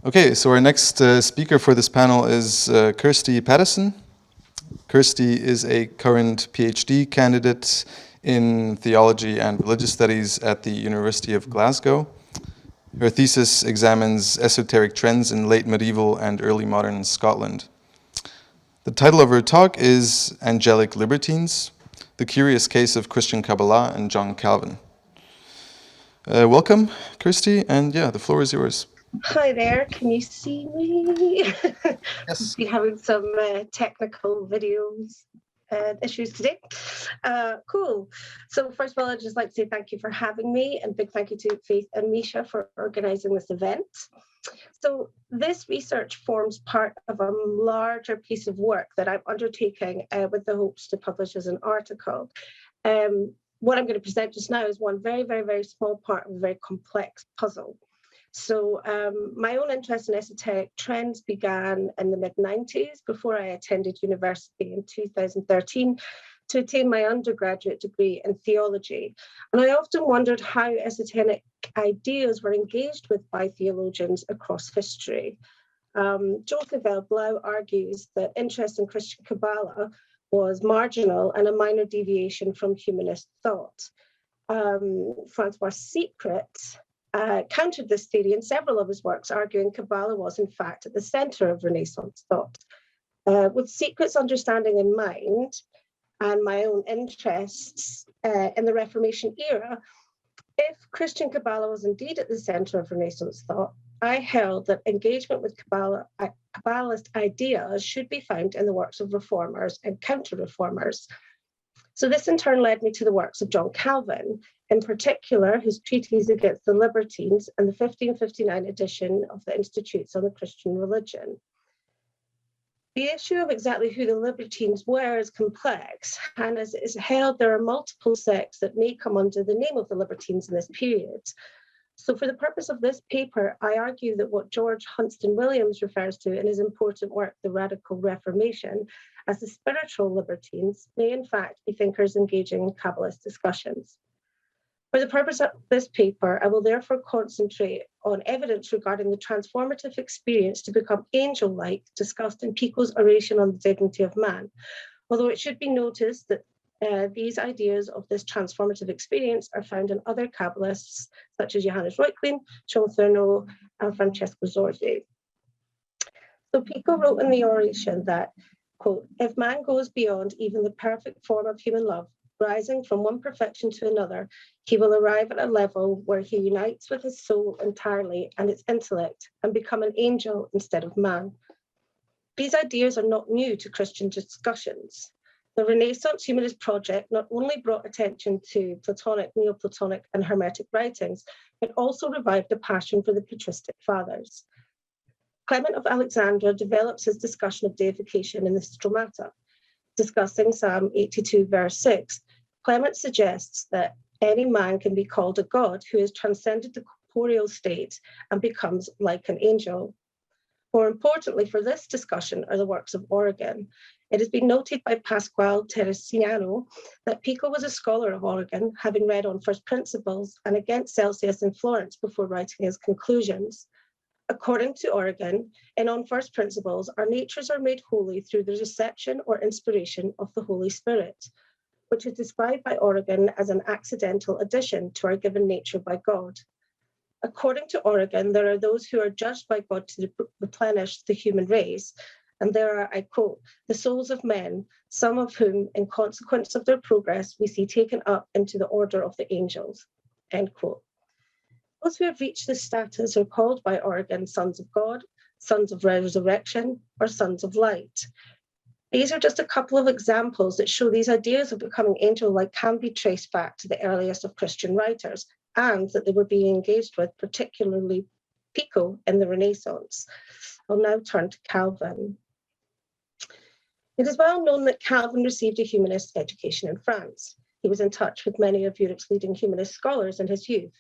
Okay, so our next speaker for this panel is Kirsty Pattison. Kirsty is a current PhD candidate in theology and religious studies at the University of Glasgow. Her thesis examines esoteric trends in late medieval and early modern Scotland. The title of her talk is Angelic Libertines, the Curious Case of Christian Cabala and John Calvin. Welcome, Kirsty, and yeah, the floor is yours. Hi there, can you see me? Yes. Been having some technical videos issues today. Cool. So first of all, I'd just like to say thank you for having me, and big thank you to Faith and Misha for organising this event. So this research forms part of a larger piece of work that I'm undertaking with the hopes to publish as an article. What I'm going to present just now is one very, very, very small part of a very complex puzzle. So my own interest in esoteric trends began in the mid-90s before I attended university in 2013 to attain my undergraduate degree in theology. And I often wondered how esoteric ideas were engaged with by theologians across history. Joseph L. Blau argues that interest in Christian Cabala was marginal and a minor deviation from humanist thought. Francois Secret countered this theory in several of his works, arguing Cabala was, in fact, at the center of Renaissance thought. With Secret's understanding in mind and my own interests in the Reformation era, if Christian Cabala was indeed at the center of Renaissance thought, I held that engagement with Cabalist ideas should be found in the works of reformers and counter-reformers. So this in turn led me to the works of John Calvin, in particular his Treatise against the Libertines and the 1559 edition of the Institutes on the Christian Religion. The issue of exactly who the Libertines were is complex, and as it is held, there are multiple sects that may come under the name of the Libertines in this period. So for the purpose of this paper, I argue that what George Hunston Williams refers to in his important work, The Radical Reformation, as the spiritual libertines may in fact be thinkers engaging in Cabbalist discussions. For the purpose of this paper, I will therefore concentrate on evidence regarding the transformative experience to become angel-like discussed in Pico's Oration on the Dignity of Man, although it should be noticed that these ideas of this transformative experience are found in other Cabalists, such as Johannes Reuchlin, Jean Thenaud, and Francesco Zorzi. So Pico wrote in the Oration that, quote, if man goes beyond even the perfect form of human love, rising from one perfection to another, he will arrive at a level where he unites with his soul entirely and its intellect and become an angel instead of man. These ideas are not new to Christian discussions. The Renaissance humanist project not only brought attention to Platonic, Neoplatonic, and Hermetic writings, but also revived a passion for the patristic fathers. Clement of Alexandria develops his discussion of deification in the Stromata. Discussing Psalm 82, verse 6, Clement suggests that any man can be called a god who has transcended the corporeal state and becomes like an angel. More importantly for this discussion are the works of Origen. It has been noted by Pasquale Teresiano that Pico was a scholar of Origen, having read on First Principles and against Celsius in Florence before writing his conclusions. According to Origen, in On First Principles, our natures are made holy through the reception or inspiration of the Holy Spirit, which is described by Origen as an accidental addition to our given nature by God. According to Origen, there are those who are judged by God to replenish the human race, and there are, I quote, the souls of men, some of whom, in consequence of their progress, we see taken up into the order of the angels, end quote. Those who have reached this status are called by Origen sons of God, sons of resurrection, or sons of light. These are just a couple of examples that show these ideas of becoming angel-like can be traced back to the earliest of Christian writers, and that they were being engaged with, particularly Pico in the Renaissance. I'll now turn to Calvin. It is well known that Calvin received a humanist education in France. He was in touch with many of Europe's leading humanist scholars in his youth.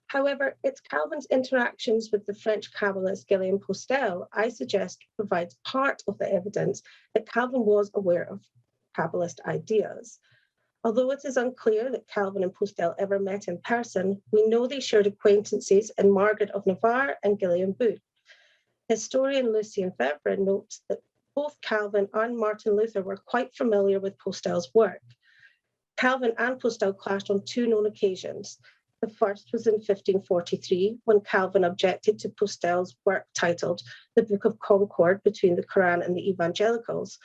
However, it's Calvin's interactions with the French Cabalist Guillaume Postel, I suggest, provides part of the evidence that Calvin was aware of Cabalist ideas. Although it is unclear that Calvin and Postel ever met in person, we know they shared acquaintances in Margaret of Navarre and Guillaume Boutte. Historian Lucien Febvre notes that both Calvin and Martin Luther were quite familiar with Postel's work. Calvin and Postel clashed on two known occasions. The first was in 1543, when Calvin objected to Postel's work titled The Book of Concord Between the Quran and the Evangelicals,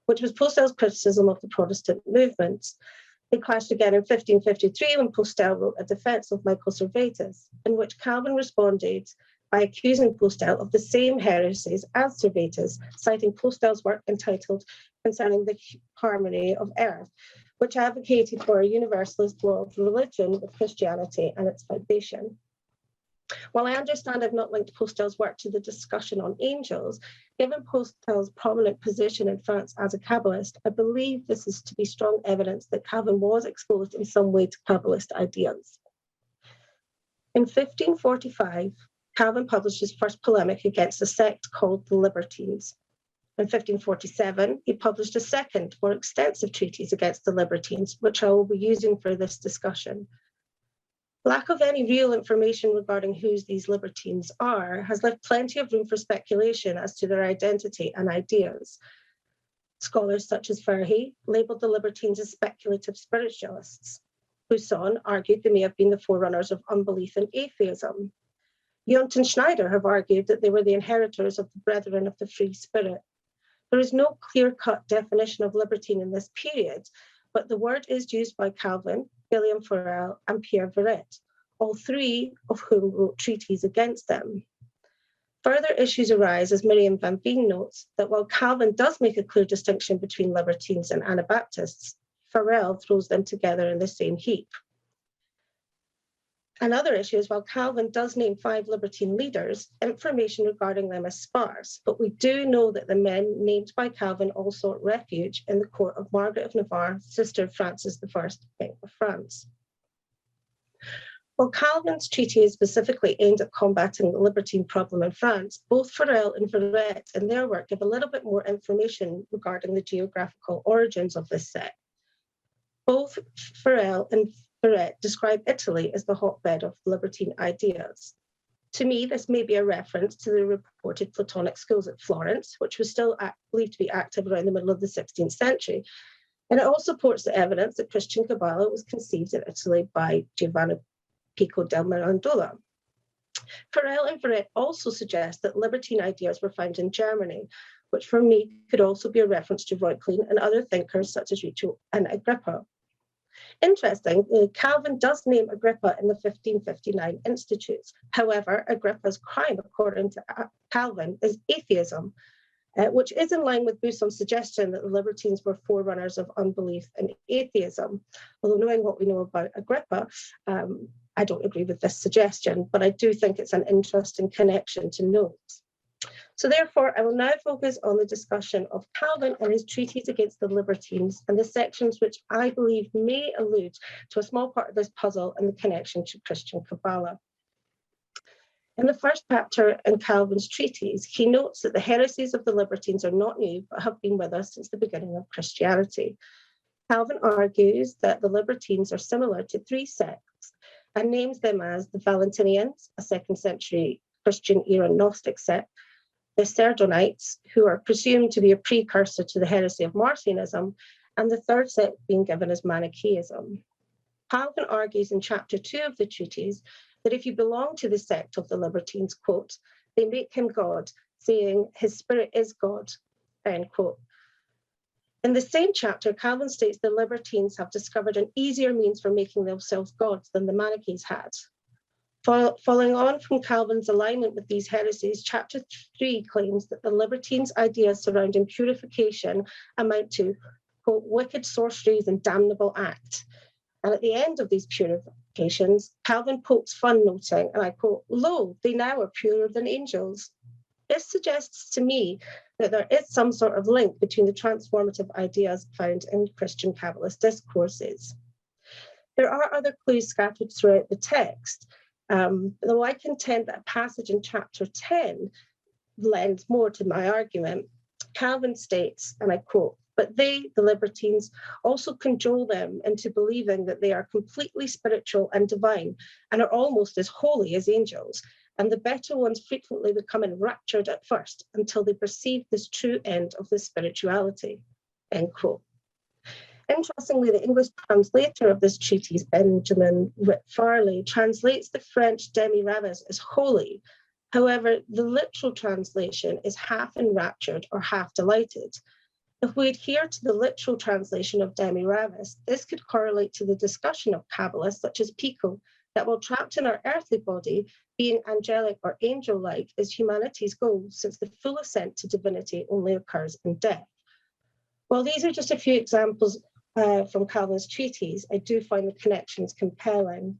which was Postel's criticism of the Protestant movement. They clashed again in 1553 when Postel wrote a defense of Michael Servetus, in which Calvin responded by accusing Postel of the same heresies as Servetus, citing Postel's work entitled Concerning the Harmony of Earth, which advocated for a universalist world religion with Christianity and its foundation. While I understand I've not linked Postel's work to the discussion on angels, given Postel's prominent position in France as a Cabalist, I believe this is to be strong evidence that Calvin was exposed in some way to Cabalist ideas. In 1545, Calvin published his first polemic against a sect called the Libertines. In 1547, he published a second, more extensive treatise against the Libertines, which I will be using for this discussion. Lack of any real information regarding who these Libertines are has left plenty of room for speculation as to their identity and ideas. Scholars such as Verhey labelled the Libertines as speculative spiritualists. Buisson argued they may have been the forerunners of unbelief and atheism. Yount and Schneider have argued that they were the inheritors of the Brethren of the Free Spirit. There is no clear-cut definition of libertine in this period, but the word is used by Calvin, William Farel, and Pierre Viret, all three of whom wrote treaties against them. Further issues arise as Miriam van Veen notes that while Calvin does make a clear distinction between libertines and Anabaptists, Farel throws them together in the same heap. Another issue is while Calvin does name 5 libertine leaders, information regarding them is sparse, but we do know that the men named by Calvin all sought refuge in the court of Margaret of Navarre, sister of Francis I, King of France. While Calvin's treaty is specifically aimed at combating the libertine problem in France, both Farel and Viret in their work give a little bit more information regarding the geographical origins of this sect. Both Farel and Viret describe Italy as the hotbed of libertine ideas. To me, this may be a reference to the reported Platonic schools at Florence, which was still believed to be active around the middle of the 16th century. And it also supports the evidence that Christian Cabala was conceived in Italy by Giovanni Pico della Mirandola. Farel and Viret also suggest that libertine ideas were found in Germany, which for me could also be a reference to Reuchlin and other thinkers such as Reuchlin and Agrippa. Interestingly, Calvin does name Agrippa in the 1559 Institutes. However, Agrippa's crime, according to Calvin, is atheism, which is in line with Buisson's suggestion that the libertines were forerunners of unbelief and atheism. Although knowing what we know about Agrippa, I don't agree with this suggestion, but I do think it's an interesting connection to note. So therefore, I will now focus on the discussion of Calvin and his treatise against the libertines and the sections which I believe may allude to a small part of this puzzle and the connection to Christian Cabala. In the first chapter in Calvin's treatise, he notes that the heresies of the libertines are not new, but have been with us since the beginning of Christianity. Calvin argues that the libertines are similar to 3 sects and names them as the Valentinians, a 2nd century Christian era Gnostic sect, the Sardonites, who are presumed to be a precursor to the heresy of Marcionism, and the 3rd sect being given as Manichaeism. Calvin argues in chapter 2 of the treatise that if you belong to the sect of the libertines, quote, they make him God, saying his spirit is God, end quote. In the same chapter, Calvin states the libertines have discovered an easier means for making themselves gods than the Manichaees had. Following on from Calvin's alignment with these heresies, chapter 3 claims that the libertines' ideas surrounding purification amount to, quote, wicked sorceries and damnable acts. And at the end of these purifications, Calvin pokes fun, noting, and I quote, lo, they now are purer than angels. This suggests to me that there is some sort of link between the transformative ideas found in Christian Cabalist discourses. There are other clues scattered throughout the text, though I contend that a passage in chapter 10 lends more to my argument. Calvin states, and I quote, but they, the libertines, also cajole them into believing that they are completely spiritual and divine and are almost as holy as angels, and the better ones frequently become enraptured at first until they perceive this true end of the spirituality, end quote. Interestingly, the English translator of this treatise, Benjamin Whitfarley, translates the French demi-ravis as holy. However, the literal translation is half enraptured or half delighted. If we adhere to the literal translation of demi-ravis, this could correlate to the discussion of Cabalists such as Pico, that while trapped in our earthly body, being angelic or angel-like is humanity's goal, since the full ascent to divinity only occurs in death. While these are just a few examples from Calvin's treatise, I do find the connections compelling.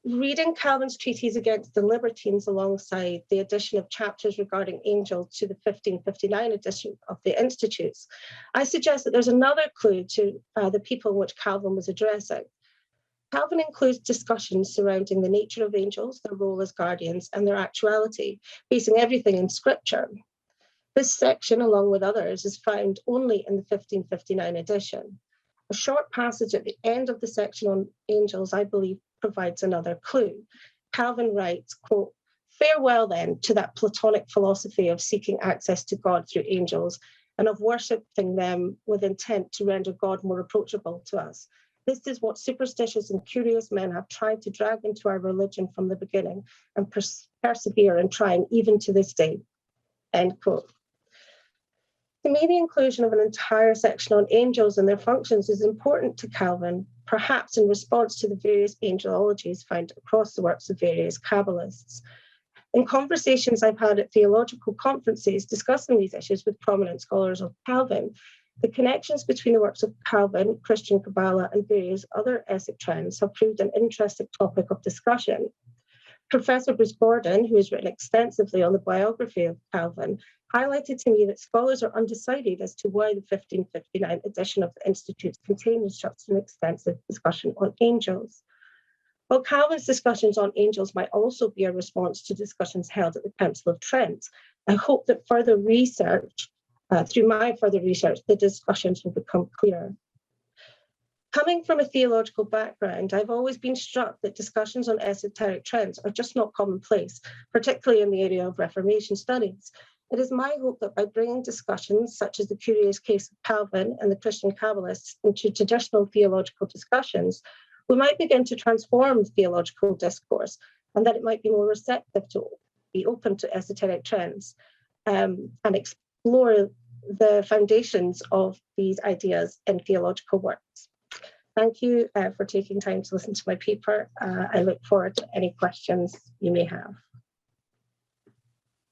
Reading Calvin's treatise against the Libertines alongside the addition of chapters regarding angels to the 1559 edition of the Institutes, I suggest that there's another clue to the people in which Calvin was addressing. Calvin includes discussions surrounding the nature of angels, their role as guardians, and their actuality, basing everything in scripture. This section, along with others, is found only in the 1559 edition. A short passage at the end of the section on angels, I believe, provides another clue. Calvin writes, quote, "Farewell then to that Platonic philosophy of seeking access to God through angels and of worshipping them with intent to render God more approachable to us. This is what superstitious and curious men have tried to drag into our religion from the beginning and persevere in trying even to this day." End quote. To me, the inclusion of an entire section on angels and their functions is important to Calvin, perhaps in response to the various angelologies found across the works of various Cabalists. In conversations I've had at theological conferences discussing these issues with prominent scholars of Calvin, the connections between the works of Calvin, Christian Cabala, and various other Esoteric trends have proved an interesting topic of discussion. Professor Bruce Gordon, who has written extensively on the biography of Calvin, highlighted to me that scholars are undecided as to why the 1559 edition of the Institutes contains such an extensive discussion on angels. While Calvin's discussions on angels might also be a response to discussions held at the Council of Trent, I hope that further research, through my further research, the discussions will become clearer. Coming from a theological background, I've always been struck that discussions on esoteric trends are just not commonplace, particularly in the area of Reformation studies. It is my hope that by bringing discussions such as the curious case of Calvin and the Christian Cabalists into traditional theological discussions, we might begin to transform theological discourse, and that it might be more receptive to be open to esoteric trends and explore the foundations of these ideas in theological works. Thank you for taking time to listen to my paper. I look forward to any questions you may have.